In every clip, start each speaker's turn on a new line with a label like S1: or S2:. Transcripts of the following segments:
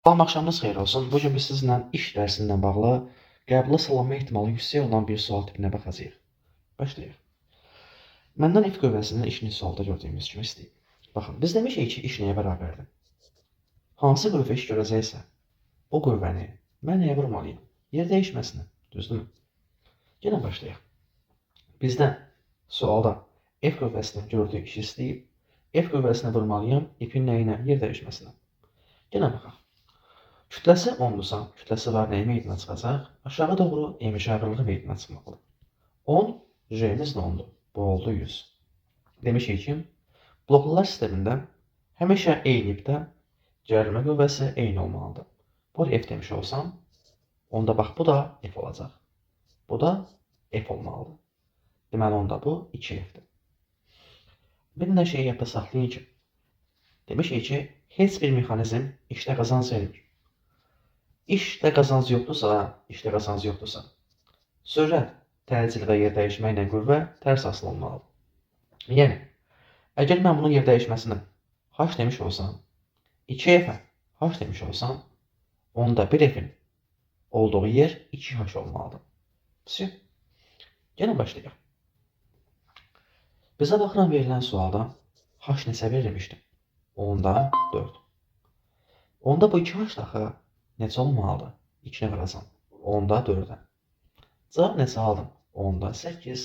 S1: Salam, axşamınız xeyir olsun. Bugün biz sizinlə iş dərsindən bağlı qəbula salınma ehtimalı yüksək olan bir sual tipinə baxacağıq. Başlayaq. Məndən F qüvvəsinin işini sualda gördüyümüz kimi istəyib. Baxın, biz demişik ki, iş nəyə bərabərdir? Hansı qüvvə iş görəcəksə, o qüvvəni mən nəyə vurmalıyım? Yer dəyişməsinə, düzdürmü? Yenə başlayaq. Bizdən sualda F qüvvəsinin gördüyü işi istəyib, F qüvvəsinə vurmalıyam, ipin nəyinə? Yer dəyişməsinə. Yenə baxaq. Kütləsi 10'dursa, kütləsi var nəyi meydana çıxacaq? Aşağı doğru emiş ağırlığı meydana çıxmalıdır. 10, J'miz də 10'dur. Bu oldu 100. Demişik ki, bloklular sistemində həmişə eyni ipdə gərilmə qüvvəsi eyni olmalıdır. Bu F demiş olsam, onda bax bu da F olacaq. Bu da F olmalıdır. Deməli onda bu 2F'dir. Bir də şeyi yadda saxlayın ki, demişik ki, heç bir mexanizm işdə qazanc vermir. İşdə qazanc yoxdursa, sürət, təcil və yer dəyişmə ilə qüvvə tərs asılı olmalıdır. Yəni, əgər mən bunun yer dəyişməsini H demiş olsam, 2F-ə H demiş olsam, onda 1F-in olduğu yer 2H olmalıdır. Yenə başlayaq. Bizə baxılan verilən sualda H neçə verilmişdir? Onda 4. Onda bu 2H daxı neçə olmalıdır? 2-nə vuracam. Onda 4-ə. Cavab neçə aldım? Onda 8.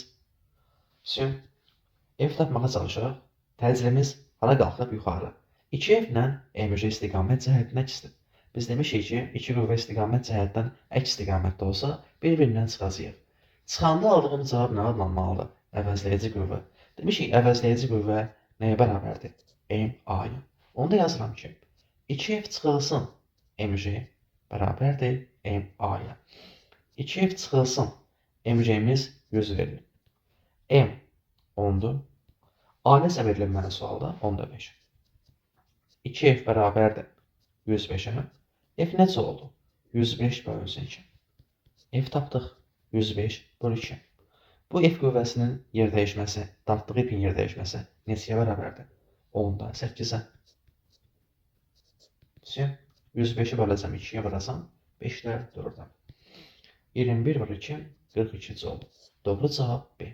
S1: F tapmağa çalışırıq. Təcilimiz hara qalxıb yuxarı. 2F ilə MJ istiqamət cəhətdən əksdir. Biz demişik ki, 2 qüvvə istiqamət cəhətdən əks istiqamətdə olsa, bir-birindən çıxacaq. Çıxanda aldığım cavab nə adlanmalıdır? Əvəzləyici qüvvə. Demişik, əvəzləyici qüvvə nəyə bərabərdir? MA-ya. Onda yazıram ki, 2F çıxılsın MJ bərabərdir MA-ya. 2F çıxılsın MJ'miz 100 verilir. M 10'dur. A neçə verilir mənə sualda? 10'da 5. 2F bərabərdir 105'ə. F neçə oldu? 105 bölünsün 2. F tapdıq. 105 bölü 2. Bu F qüvvəsinin yer dəyişməsi, dartdığı ipin yer dəyişməsi neçəyə bərabərdir? 10'da 8'ə. 105'i böləcəm 2'yə vuracam. 5'lər 4'ə. 21 bölü 2, 42 oldu. Doğru cavab B.